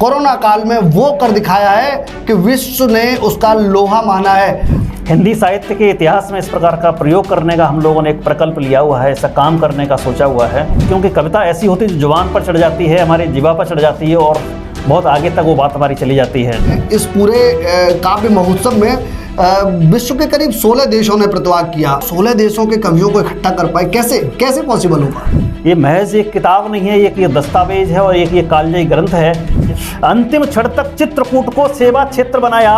Corona काल में वो कर दिखाया है कि विश्व ने उसका लोहा माना है। हिंदी साहित्य के इतिहास में इस प्रकार का प्रयोग करने का हम लोगों ने एक प्रकल्प लिया हुआ है, ऐसा काम करने का सोचा हुआ है, क्योंकि कविता ऐसी होती है जो जुबान पर चढ़ जाती है, हमारी जीवा पर चढ़ जाती है और बहुत आगे तक वो बात हमारी चली जाती है। इस पूरे काव्य महोत्सव में विश्व के करीब 16 देशों ने प्रतिभाग किया। 16 देशों के कवियों को इकट्ठा कर पाए, कैसे पॉसिबल होगा? ये महज एक किताब नहीं है, एक ये दस्तावेज है और एक ये कालजयी ग्रंथ है। अंतिम क्षण तक चित्रकूट को सेवा क्षेत्र बनाया।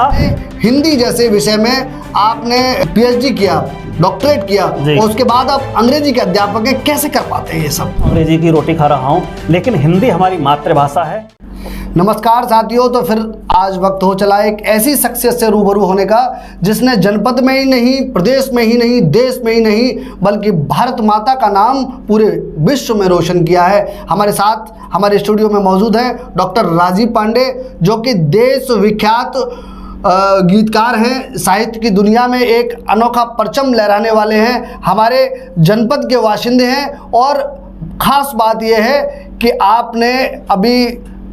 हिंदी जैसे विषय में आपने पीएचडी किया, डॉक्टरेट किया और उसके बाद आप अंग्रेजी के अध्यापक हैं, कैसे कर पाते हैं ये सब? अंग्रेजी की रोटी खा रहा हूँ, लेकिन हिंदी हमारी मातृभाषा है। नमस्कार साथियों, तो फिर आज वक्त हो चला एक ऐसी शख्सियत से रूबरू होने का जिसने जनपद में ही नहीं, प्रदेश में ही नहीं, देश में ही नहीं, बल्कि भारत माता का नाम पूरे विश्व में रोशन किया है। हमारे साथ हमारे स्टूडियो में मौजूद हैं डॉक्टर राजीव पांडे, जो कि देश विख्यात गीतकार हैं, साहित्य की दुनिया में एक अनोखा परचम लहराने वाले हैं, हमारे जनपद के वाशिंदे हैं। और ख़ास बात यह है कि आपने अभी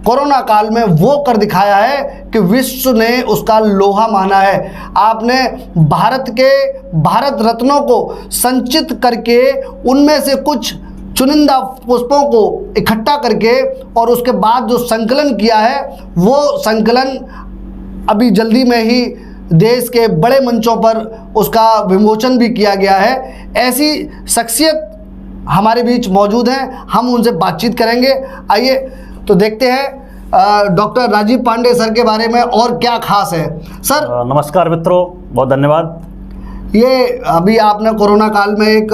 कोरोना काल में वो कर दिखाया है कि विश्व ने उसका लोहा माना है। आपने भारत रत्नों को संचित करके उनमें से कुछ चुनिंदा पुष्पों को इकट्ठा करके और उसके बाद जो संकलन किया है, वो संकलन अभी जल्दी में ही देश के बड़े मंचों पर उसका विमोचन भी किया गया है। ऐसी शख्सियत हमारे बीच मौजूद हैं, हम उनसे बातचीत करेंगे। आइए तो देखते हैं डॉक्टर राजीव पांडे सर के बारे में और क्या खास है। सर नमस्कार मित्रों, बहुत धन्यवाद। ये अभी आपने कोरोना काल में एक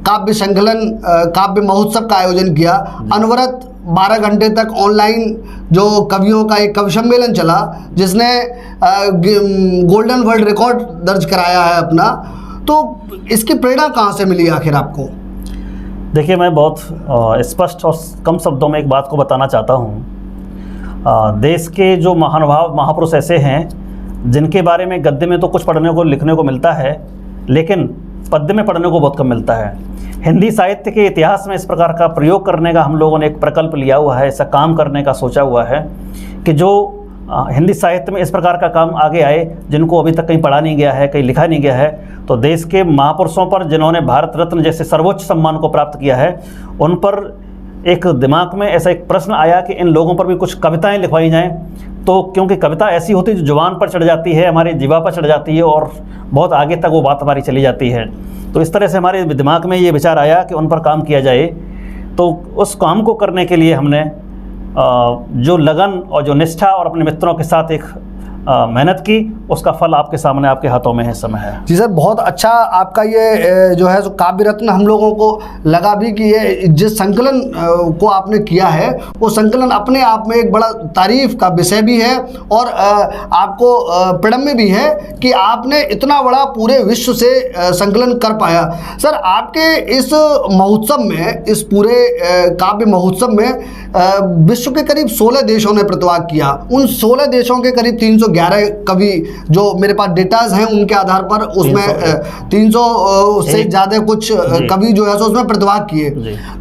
काव्य संकलन, काव्य महोत्सव का आयोजन किया। अनवरत 12 घंटे तक ऑनलाइन जो कवियों का एक कवि सम्मेलन चला, जिसने गोल्डन वर्ल्ड रिकॉर्ड दर्ज कराया है अपना। तो इसकी प्रेरणा कहाँ से मिली आखिर आपको? देखिए, मैं बहुत स्पष्ट और कम शब्दों में एक बात को बताना चाहता हूँ। देश के जो महानुभाव महापुरुष ऐसे हैं जिनके बारे में गद्य में तो कुछ पढ़ने को लिखने को मिलता है, लेकिन पद्य में पढ़ने को बहुत कम मिलता है। हिंदी साहित्य के इतिहास में इस प्रकार का प्रयोग करने का हम लोगों ने एक प्रकल्प लिया हुआ है, ऐसा काम करने का सोचा हुआ है कि जो हिंदी साहित्य में इस प्रकार का काम आगे आए जिनको अभी तक कहीं पढ़ा नहीं गया है, कहीं लिखा नहीं गया है। तो देश के महापुरुषों पर जिन्होंने भारत रत्न जैसे सर्वोच्च सम्मान को प्राप्त किया है, उन पर एक दिमाग में ऐसा एक प्रश्न आया कि इन लोगों पर भी कुछ कविताएं लिखवाई जाएं। तो क्योंकि कविता ऐसी होती है जो जुबान पर चढ़ जाती है, हमारी जीवा पर चढ़ जाती है और बहुत आगे तक वो बात हमारी चली जाती है। तो इस तरह से हमारे दिमाग में ये विचार आया कि उन पर काम किया जाए। तो उस काम को करने के लिए हमने जो लगन और जो निष्ठा और अपने मित्रों के साथ एक मेहनत की, उसका फल आपके सामने, आपके हाथों में है, समय है। जी सर, बहुत अच्छा आपका ये जो है सो काव्य रत्न हम लोगों को लगा भी कि ये जिस संकलन को आपने किया है, वो संकलन अपने आप में एक बड़ा तारीफ का विषय भी है और आपको प्रणम्य भी है कि आपने इतना बड़ा पूरे विश्व से संकलन कर पाया। सर, आपके इस महोत्सव में, इस पूरे काव्य महोत्सव में विश्व के करीब 16 देशों ने प्रतिभाग किया। उन 16 देशों के करीब 311 कवि, जो मेरे पास डेटाज हैं उनके आधार पर, उसमें 300 से ज़्यादा कुछ कवि जो है सो उसमें प्रतिभाग किए।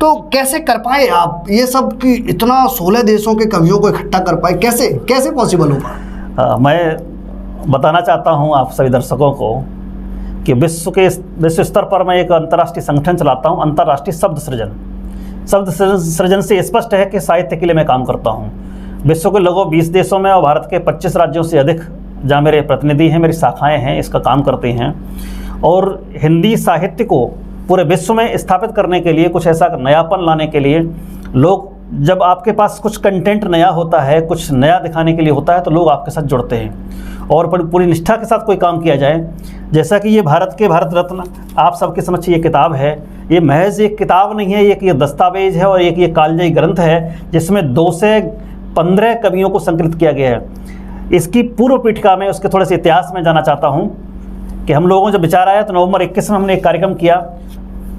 तो कैसे कर पाए आप ये सब कि इतना 16 देशों के कवियों को इकट्ठा कर पाए? कैसे पॉसिबल होगा? मैं बताना चाहता हूँ आप सभी दर्शकों को कि विश्व स्तर पर मैं एक अंतर्राष्ट्रीय संगठन चलाता हूँ, अंतर्राष्ट्रीय शब्द सृजन से स्पष्ट है कि साहित्य के लिए मैं काम करता हूँ। विश्व के लगभग 20 देशों में और भारत के 25 राज्यों से अधिक जहाँ मेरे प्रतिनिधि हैं, मेरी शाखाएं हैं, इसका काम करते हैं। और हिंदी साहित्य को पूरे विश्व में स्थापित करने के लिए, कुछ ऐसा नयापन लाने के लिए, लोग, जब आपके पास कुछ कंटेंट नया होता है, कुछ नया दिखाने के लिए होता है, तो लोग आपके साथ जुड़ते हैं और पूरी निष्ठा के साथ कोई काम किया जाए। जैसा कि ये भारत रत्न आप सबके समक्ष ये किताब है, ये महज एक किताब नहीं है, ये दस्तावेज है और एक ये कालजयी ग्रंथ है जिसमें 2 से 15 कवियों को संकलित किया गया है। इसकी पूर्व पीठिका में, उसके थोड़े से इतिहास में जाना चाहता हूँ कि हम लोगों को जब विचार आया तो नवंबर 21 में हमने एक कार्यक्रम किया।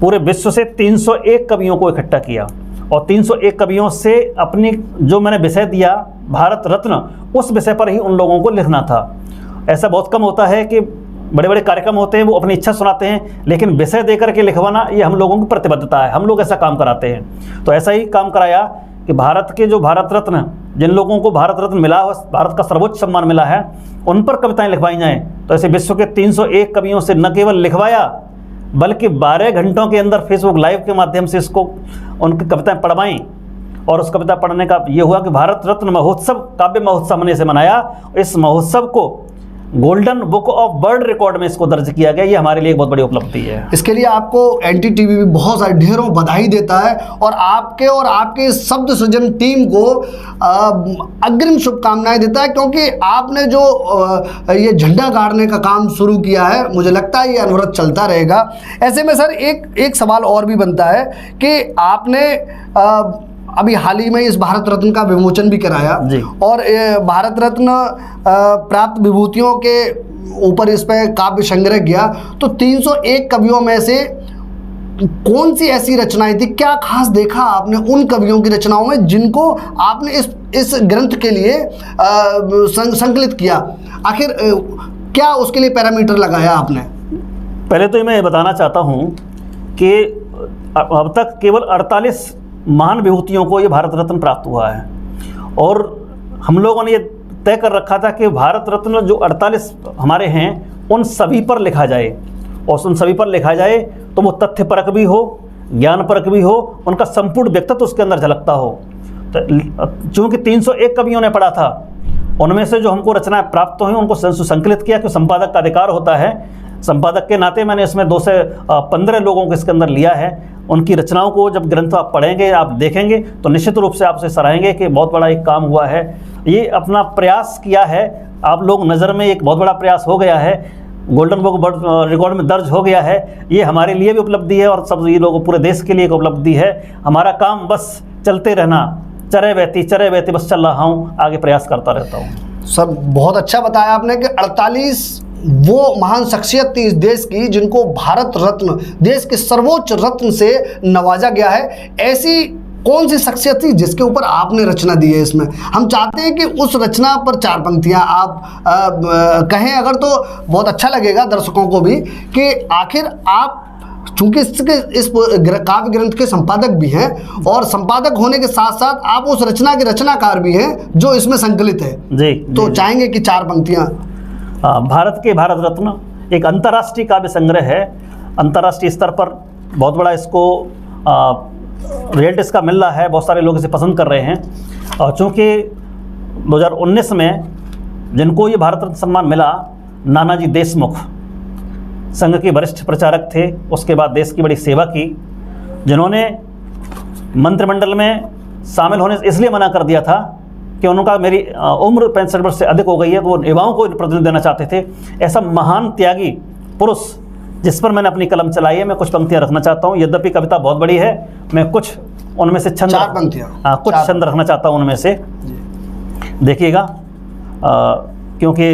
पूरे विश्व से 301 कवियों को इकट्ठा किया और 301 कवियों से अपनी जो मैंने विषय दिया भारत रत्न, उस विषय पर ही उन लोगों को लिखना था। ऐसा बहुत कम होता है कि बड़े बड़े कार्यक्रम होते हैं, वो अपनी इच्छा सुनाते हैं, लेकिन विषय देकर के लिखवाना ये हम लोगों की प्रतिबद्धता है, हम लोग ऐसा काम कराते हैं। तो ऐसा ही काम कराया कि भारत के जो भारत रत्न, जिन लोगों को भारत रत्न मिला, भारत का सर्वोच्च सम्मान मिला है, उन पर कविताएं लिखवाई जाएं। तो ऐसे विश्व के 301 कवियों से न केवल लिखवाया, बल्कि 12 घंटों के अंदर फेसबुक लाइव के माध्यम से इसको उनकी कविताएं पढ़वाईं। और उस कविता पढ़ने का ये हुआ कि भारत रत्न महोत्सव, काव्य महोत्सव हमने इसे मनाया। इस महोत्सव को golden book of world record में इसको दर्ज किया गया। ये हमारे लिए एक बहुत बड़ी उपलब्धि है। इसके लिए आपको NDTV भी बहुत सारे ढेरों बधाई देता है और आपके शब्द सृजन टीम को अग्रिम शुभकामनाएं देता है, क्योंकि आपने जो ये झंडा गाड़ने का काम शुरू किया है, मुझे लगता है ये अनवरत चलता रहेगा। ऐसे में सर एक सवाल और भी बनता है कि आपने अभी हाल ही में इस भारत रत्न का विमोचन भी कराया और भारत रत्न प्राप्त विभूतियों के ऊपर इस पर काव्य संग्रह किया। तो 301 कवियों में से कौन सी ऐसी रचनाएं थी, क्या खास देखा आपने उन कवियों की रचनाओं में जिनको आपने इस ग्रंथ के लिए संकलित किया? आखिर क्या उसके लिए पैरामीटर लगाया आपने? पहले तो मैं बताना चाहता हूँ कि अब तक केवल 48 महान विभूतियों को ये भारत रत्न प्राप्त हुआ है और हम लोगों ने ये तय कर रखा था कि भारत रत्न जो 48 हमारे हैं उन सभी पर लिखा जाए, और उन सभी पर लिखा जाए तो वो तथ्यपरक भी हो, ज्ञानपरक भी हो, उनका संपूर्ण व्यक्तित्व उसके अंदर झलकता हो। तो चूँकि 301 कवियों ने पढ़ा था, उनमें से जो हमको रचनाएं प्राप्त हुई उनको संकलित किया, कि संपादक का अधिकार होता है। संपादक के नाते मैंने इसमें 2 से 15 लोगों को इसके अंदर लिया है। उनकी रचनाओं को जब ग्रंथ आप पढ़ेंगे, आप देखेंगे तो निश्चित रूप से आपसे सराहेंगे कि बहुत बड़ा एक काम हुआ है। ये अपना प्रयास किया है, आप लोग नज़र में एक बहुत बड़ा प्रयास हो गया है, गोल्डन बुक रिकॉर्ड में दर्ज हो गया है। ये हमारे लिए भी उपलब्धि है और सब ये लोगों पूरे देश के लिए एक उपलब्धि है। हमारा काम बस चलते रहना, चरे बहती बस चल रहा हूँ, आगे प्रयास करता रहता हूँ। सर बहुत अच्छा बताया आपने कि 48 वो महान शख्सियत थी इस देश की जिनको भारत रत्न, देश के सर्वोच्च रत्न से नवाजा गया है। ऐसी कौन सी शख्सियत थी जिसके ऊपर आपने रचना दी है? इसमें हम चाहते हैं कि उस रचना पर 4 पंक्तियां आप कहें अगर, तो बहुत अच्छा लगेगा दर्शकों को भी कि आखिर आप, चूंकि इस काव्य ग्रंथ के संपादक भी हैं और संपादक होने के साथ साथ आप उस रचना के रचनाकार भी हैं जो इसमें संकलित है। जी, तो चाहेंगे कि 4 पंक्तियां। भारत के भारत रत्न एक अंतर्राष्ट्रीय काव्य संग्रह है। अंतर्राष्ट्रीय स्तर पर बहुत बड़ा इसको रिजल्ट इसका मिल रहा है, बहुत सारे लोग इसे पसंद कर रहे हैं। और चूँकि 2019 में जिनको ये भारत रत्न सम्मान मिला, नानाजी देशमुख संघ के वरिष्ठ प्रचारक थे, उसके बाद देश की बड़ी सेवा की, जिन्होंने मंत्रिमंडल में शामिल होने से इसलिए मना कर दिया था कि उनका मेरी उम्र 65 वर्ष से अधिक हो गई है, तो वो युवाओं को प्रतिनिधित्व देना चाहते थे। ऐसा महान त्यागी पुरुष जिस पर मैंने अपनी कलम चलाई है, मैं कुछ पंक्तियां रखना चाहता हूँ। यद्यपि कविता बहुत बड़ी है, मैं कुछ उनमें से छंद, 4 पंक्तियां, कुछ छंद रखना चाहता हूँ उनमें से। देखिएगा, क्योंकि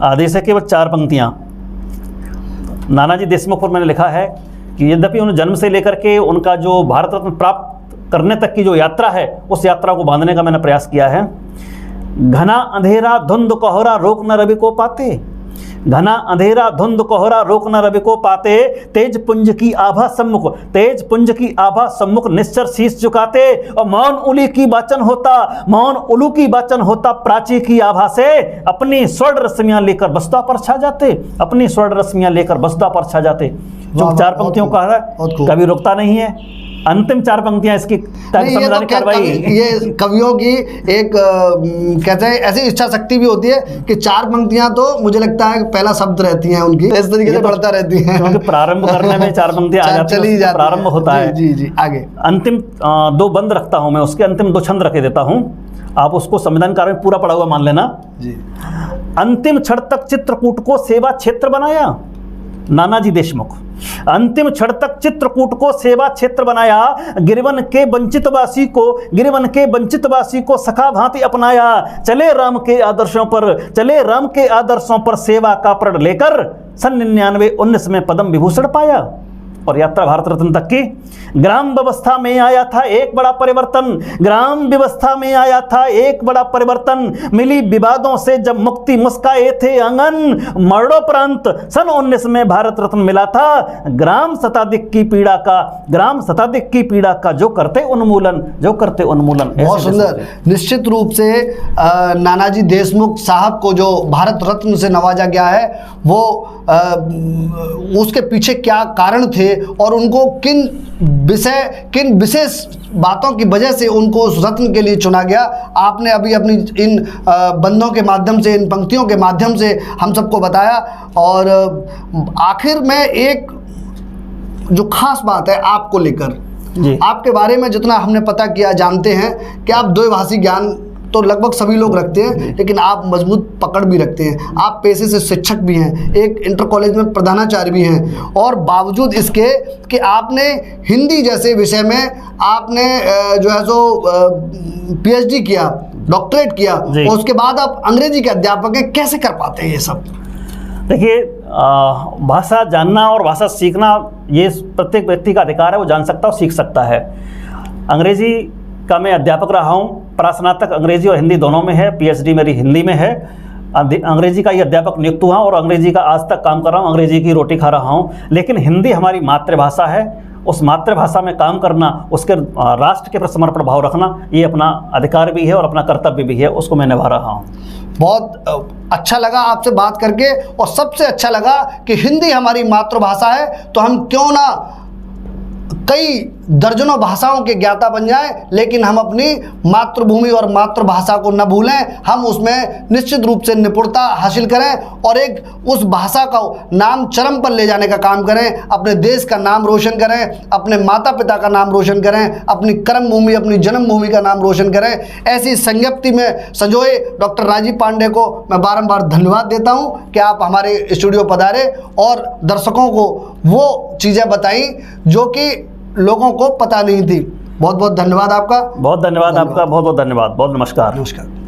आदेश है केवल 4 पंक्तियाँ। नानाजी देशमुख पर मैंने लिखा है कि यद्यपि उन्हें जन्म से लेकर के उनका जो भारत रत्न प्राप्त करने तक की जो यात्रा है, उस यात्रा को बांधने का मैंने प्रयास किया है। घना अंधेरा धुंध कोहरा रोक न रवि को पाते, घना अंधेरा धुंध कोहरा रोक न रवि को पाते, तेज पुंज की आभा सम्मुख, तेज पुंज की आभा सम्मुख निश्चर शीश झुकाते, और मौन उली की वाचन होता, मौन उलू की वाचन होता, प्राची की आभा से अपनी स्वर्ण रश्मियां लेकर बसता पर छा जाते, अपनी स्वर्ण रश्मियां लेकर बसता पर छा जाते। जो 4 पंक्तियों का है, कभी रुकता नहीं है। अंतिम 4 पंक्तियां इसकी ये कवियों की एक कहते हैं ऐसी इच्छा शक्ति भी होती है कि 4 पंक्तियां तो मुझे लगता है पहला शब्द रहती हैं उनकी, इस तरीके से बढ़ता रहती हैं, क्योंकि प्रारंभ करने में 4 पंक्तियां आ जाती हैं, प्रारंभ होता है। जी आगे। अंतिम 2 बंद रखता हूं मैं, उसके अंतिम 2 छंद रखे देता हूं, आप उसको संविधान कार्य में पूरा पढ़ा हुआ मान लेना जी। अंतिम क्षण तक चित्रकूट को सेवा क्षेत्र बनाया, नानाजी देशमुख। अंतिम क्षण तक चित्रकूट को सेवा क्षेत्र बनाया, गिरिवन के वंचितवासी को, गिरिवन के वंचितवासी को सखा भांति अपनाया, चले राम के आदर्शों पर, चले राम के आदर्शों पर सेवा का प्रण लेकर सन 99-19 में पद्म विभूषण पाया। और यात्रा भारत रत्न तक की। ग्राम व्यवस्था में आया था एक बड़ा परिवर्तन, ग्राम व्यवस्था में आया था एक बड़ा परिवर्तन, मिली विवादों से जब मुक्ति मुस्काए थे आंगन, मरणोपरांत सन 19 में भारत रत्न मिला था। ग्राम शताधिक की पीड़ा का, ग्राम शताधिक की पीड़ा का जो करते उन्मूलन, जो करते उन्मूलन। बहुत सुंदर। निश्चित रूप से नानाजी देशमुख साहब को जो भारत रत्न से नवाजा गया है, वो उसके पीछे क्या कारण थे और उनको किन विशेष बातों की वजह से उनको उस रत्न के लिए चुना गया, आपने अभी अपनी इन बंदों के माध्यम से, इन पंक्तियों के माध्यम से हम सबको बताया। और आखिर में एक जो खास बात है आपको लेकर, आपके बारे में जितना हमने पता किया, जानते हैं कि आप द्विभाषी ज्ञान तो लगभग सभी लोग रखते हैं, लेकिन आप मजबूत पकड़ भी रखते हैं। आप पेशे से शिक्षक भी हैं, एक इंटर कॉलेज में प्रधानाचार्य भी हैं, और बावजूद इसके कि आपने हिंदी जैसे विषय में आपने जो है सो पीएचडी किया, डॉक्टरेट किया, और उसके बाद आप अंग्रेजी के अध्यापक हैं। कैसे कर पाते हैं ये सब? देखिए, भाषा जानना और भाषा सीखना ये प्रत्येक व्यक्ति का अधिकार है, वो जान सकता है और सीख सकता है। अंग्रेजी का मैं अध्यापक रहा हूँ, प्रास्नातक अंग्रेजी और हिंदी दोनों में है, पीएचडी मेरी हिंदी में है। अंग्रेजी का ही अध्यापक नियुक्त हुआ और अंग्रेजी का आज तक काम कर रहा हूँ, अंग्रेजी की रोटी खा रहा हूँ। लेकिन हिंदी हमारी मातृभाषा है, उस मातृभाषा में काम करना, उसके राष्ट्र के प्रति समर्पण भाव रखना, ये अपना अधिकार भी है और अपना कर्तव्य भी है, उसको मैं निभा रहा हूँ। बहुत अच्छा लगा आपसे बात करके, और सबसे अच्छा लगा कि हिंदी हमारी मातृभाषा है तो हम क्यों ना कई दर्जनों भाषाओं के ज्ञाता बन जाएं, लेकिन हम अपनी मातृभूमि और मातृभाषा को न भूलें। हम उसमें निश्चित रूप से निपुणता हासिल करें और एक उस भाषा का नाम चरम पर ले जाने का काम करें, अपने देश का नाम रोशन करें, अपने माता पिता का नाम रोशन करें, अपनी कर्म भूमि, अपनी जन्मभूमि का नाम रोशन करें। ऐसी संज्ञप्ति में संजोए डॉक्टर राजीव पांडे को मैं बारंबार धन्यवाद देता हूँ कि आप हमारे स्टूडियो पधारे और दर्शकों को वो चीज़ें बताई जो कि लोगों को पता नहीं थी। बहुत बहुत धन्यवाद आपका। बहुत धन्यवाद आपका, बहुत बहुत धन्यवाद। बहुत नमस्कार। नमस्कार।